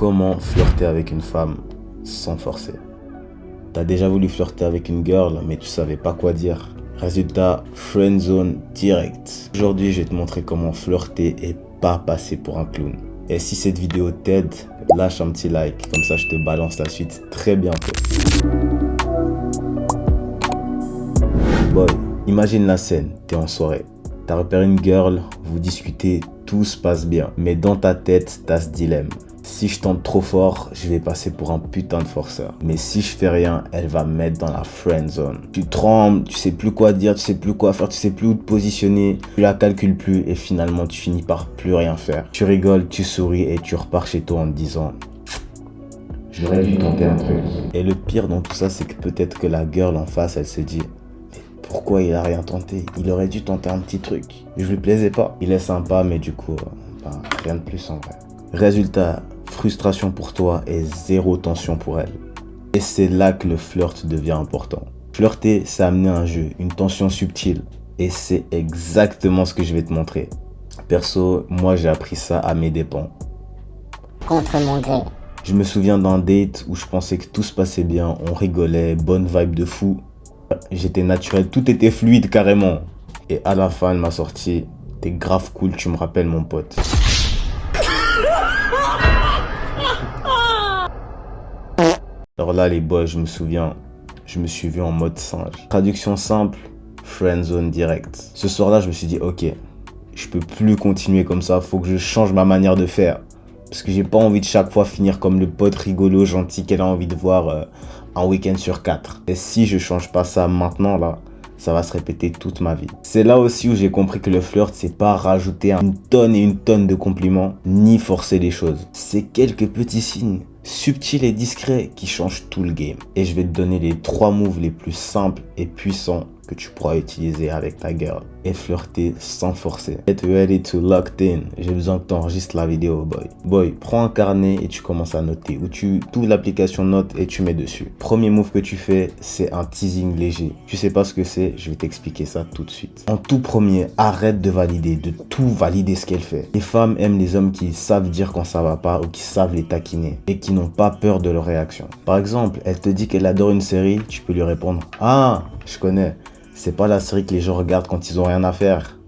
Comment flirter avec une femme sans forcer? T'as déjà voulu flirter avec une girl, mais tu savais pas quoi dire. Résultat, friendzone direct. Aujourd'hui, je vais te montrer comment flirter et pas passer pour un clown. Et si cette vidéo t'aide, lâche un petit like, comme ça je te balance la suite très bientôt. Boy, imagine la scène, t'es en soirée. T'as repéré une girl, vous discutez, tout se passe bien. Mais dans ta tête, t'as ce dilemme. Si je tente trop fort, je vais passer pour un putain de forceur. Mais si je fais rien, elle va me mettre dans la friend zone. Tu trembles, tu sais plus quoi dire, tu sais plus quoi faire, tu sais plus où te positionner. Tu la calcules plus et finalement tu finis par plus rien faire. Tu rigoles, tu souris et tu repars chez toi en te disant j'aurais dû tenter un truc. Et le pire dans tout ça, c'est que peut-être que la girl en face, elle se dit pourquoi il a rien tenté? Il aurait dû tenter un petit truc. Je lui plaisais pas. Il est sympa, mais du coup, rien de plus en vrai. Résultat, frustration pour toi et zéro tension pour elle. Et c'est là que le flirt devient important. Flirter, c'est amener un jeu, une tension subtile. Et c'est exactement ce que je vais te montrer. Perso, moi j'ai appris ça à mes dépens. Contre mon gré. Je me souviens d'un date où je pensais que tout se passait bien, on rigolait, bonne vibe de fou. J'étais naturel, tout était fluide carrément. Et à la fin, elle m'a sorti « T'es grave cool, tu me rappelles mon pote ». Alors là, les boys, je me souviens, je me suis vu en mode singe. Traduction simple, friendzone direct. Ce soir-là, je me suis dit, ok, je peux plus continuer comme ça, faut que je change ma manière de faire. Parce que j'ai pas envie de chaque fois finir comme le pote rigolo, gentil qu'elle a envie de voir un week-end sur 4. Et si je change pas ça maintenant, là, ça va se répéter toute ma vie. C'est là aussi où j'ai compris que le flirt, c'est pas rajouter une tonne de compliments, ni forcer les choses. C'est quelques petits signes subtils et discrets qui changent tout le game. Et je vais te donner les 3 moves les plus simples et puissants que tu pourras utiliser avec ta girl et flirter sans forcer. Get ready to locked in. J'ai besoin que tu enregistres la vidéo, boy. Boy, prends un carnet et tu commences à noter. Ou tu ouvres l'application Note et tu mets dessus. Premier move que tu fais, c'est un teasing léger. Tu sais pas ce que c'est, je vais t'expliquer ça tout de suite. En tout premier, arrête de valider, de tout valider ce qu'elle fait. Les femmes aiment les hommes qui savent dire quand ça va pas ou qui savent les taquiner et qui n'ont pas peur de leur réaction. Par exemple, elle te dit qu'elle adore une série, tu peux lui répondre « Ah, je connais. C'est pas la série que les gens regardent quand ils ont rien à faire. »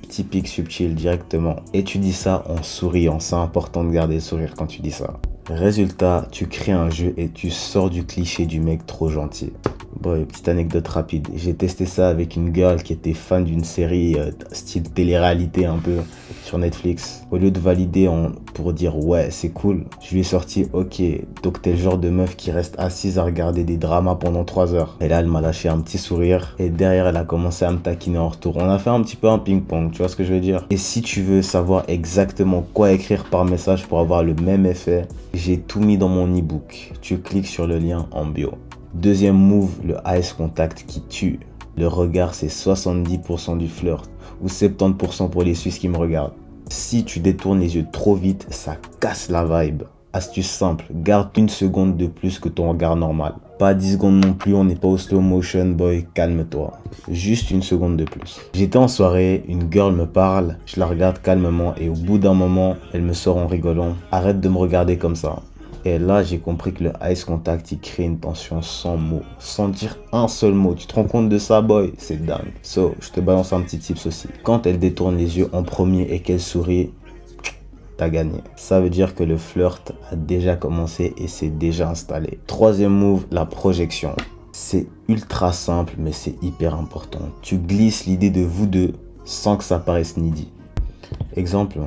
Petit pic subtil directement. Et tu dis ça en souriant. C'est important de garder le sourire quand tu dis ça. Résultat, tu crées un jeu et tu sors du cliché du mec trop gentil. Bon, petite anecdote rapide. J'ai testé ça avec une girl qui était fan d'une série style télé-réalité un peu sur Netflix. Au lieu de valider pour dire ouais c'est cool, je lui ai sorti ok, donc t'es le genre de meuf qui reste assise à regarder des dramas pendant 3 heures. Et là elle m'a lâché un petit sourire et derrière elle a commencé à me taquiner en retour. On a fait un petit peu un ping-pong, tu vois ce que je veux dire? Et si tu veux savoir exactement quoi écrire par message pour avoir le même effet, j'ai tout mis dans mon e-book. Tu cliques sur le lien en bio. Deuxième move, le eyes contact qui tue. Le regard, c'est 70% du flirt ou 70% pour les Suisses qui me regardent. Si tu détournes les yeux trop vite, ça casse la vibe. Astuce simple, garde 1 seconde de plus que ton regard normal. Pas 10 secondes non plus, on n'est pas au slow motion, boy, calme-toi. Juste 1 seconde de plus. J'étais en soirée, une girl me parle, je la regarde calmement et au bout d'un moment, elle me sort en rigolant. Arrête de me regarder comme ça. Et là, j'ai compris que le eyes contact, il crée une tension sans mots, sans dire un seul mot. Tu te rends compte de ça, boy? C'est dingue. So, je te balance un petit tips aussi. Quand elle détourne les yeux en premier et qu'elle sourit, t'as gagné. Ça veut dire que le flirt a déjà commencé et c'est déjà installé. Troisième move, la projection. C'est ultra simple, mais c'est hyper important. Tu glisses l'idée de vous deux sans que ça paraisse needy. Exemple.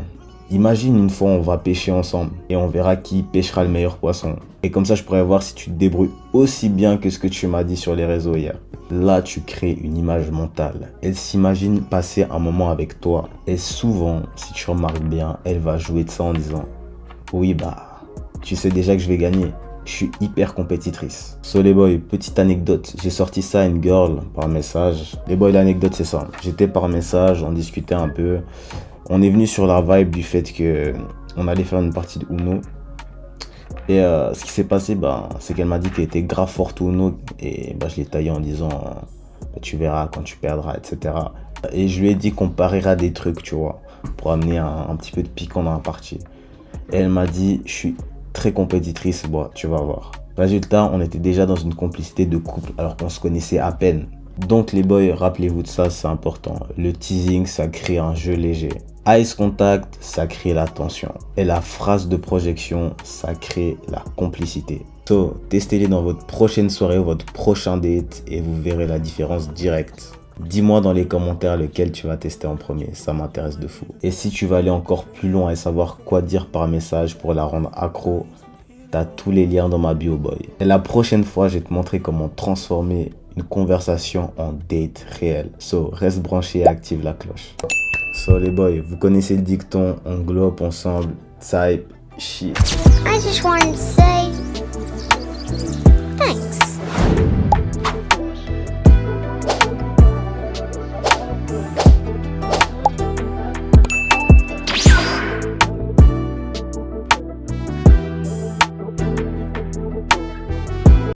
Imagine une fois on va pêcher ensemble et on verra qui pêchera le meilleur poisson. Et comme ça je pourrais voir si tu te débrouilles aussi bien que ce que tu m'as dit sur les réseaux hier. Là tu crées une image mentale. Elle s'imagine passer un moment avec toi. Et souvent, si tu remarques bien, elle va jouer de ça en disant oui tu sais déjà que je vais gagner. Je suis hyper compétitrice. So les boys, petite anecdote, j'ai sorti ça à une girl par message. Les boys, l'anecdote c'est ça. J'étais par message, on discutait un peu. On est venu sur la vibe du fait que on allait faire une partie de Uno. Et ce qui s'est passé, c'est qu'elle m'a dit qu'elle était grave forte au Uno. Et je l'ai taillé en disant tu verras quand tu perdras, etc. Et je lui ai dit qu'on pariera des trucs, tu vois, pour amener un petit peu de piquant dans la partie. Et elle m'a dit je suis très compétitrice, bon, tu vas voir. Résultat, on était déjà dans une complicité de couple alors qu'on se connaissait à peine. Donc les boys, rappelez-vous de ça, c'est important. Le teasing, ça crée un jeu léger. Eyes contact, ça crée la tension. Et la phrase de projection, ça crée la complicité. So, testez-les dans votre prochaine soirée ou votre prochain date et vous verrez la différence directe. Dis-moi dans les commentaires lequel tu vas tester en premier, ça m'intéresse de fou. Et si tu vas aller encore plus loin et savoir quoi dire par message pour la rendre accro, t'as tous les liens dans ma bio boy. Et la prochaine fois, je vais te montrer comment transformer une conversation en date réel. So, reste branché et active la cloche. So les boys, vous connaissez le dicton, on glow up ensemble, type shit. I just wanted to say thanks.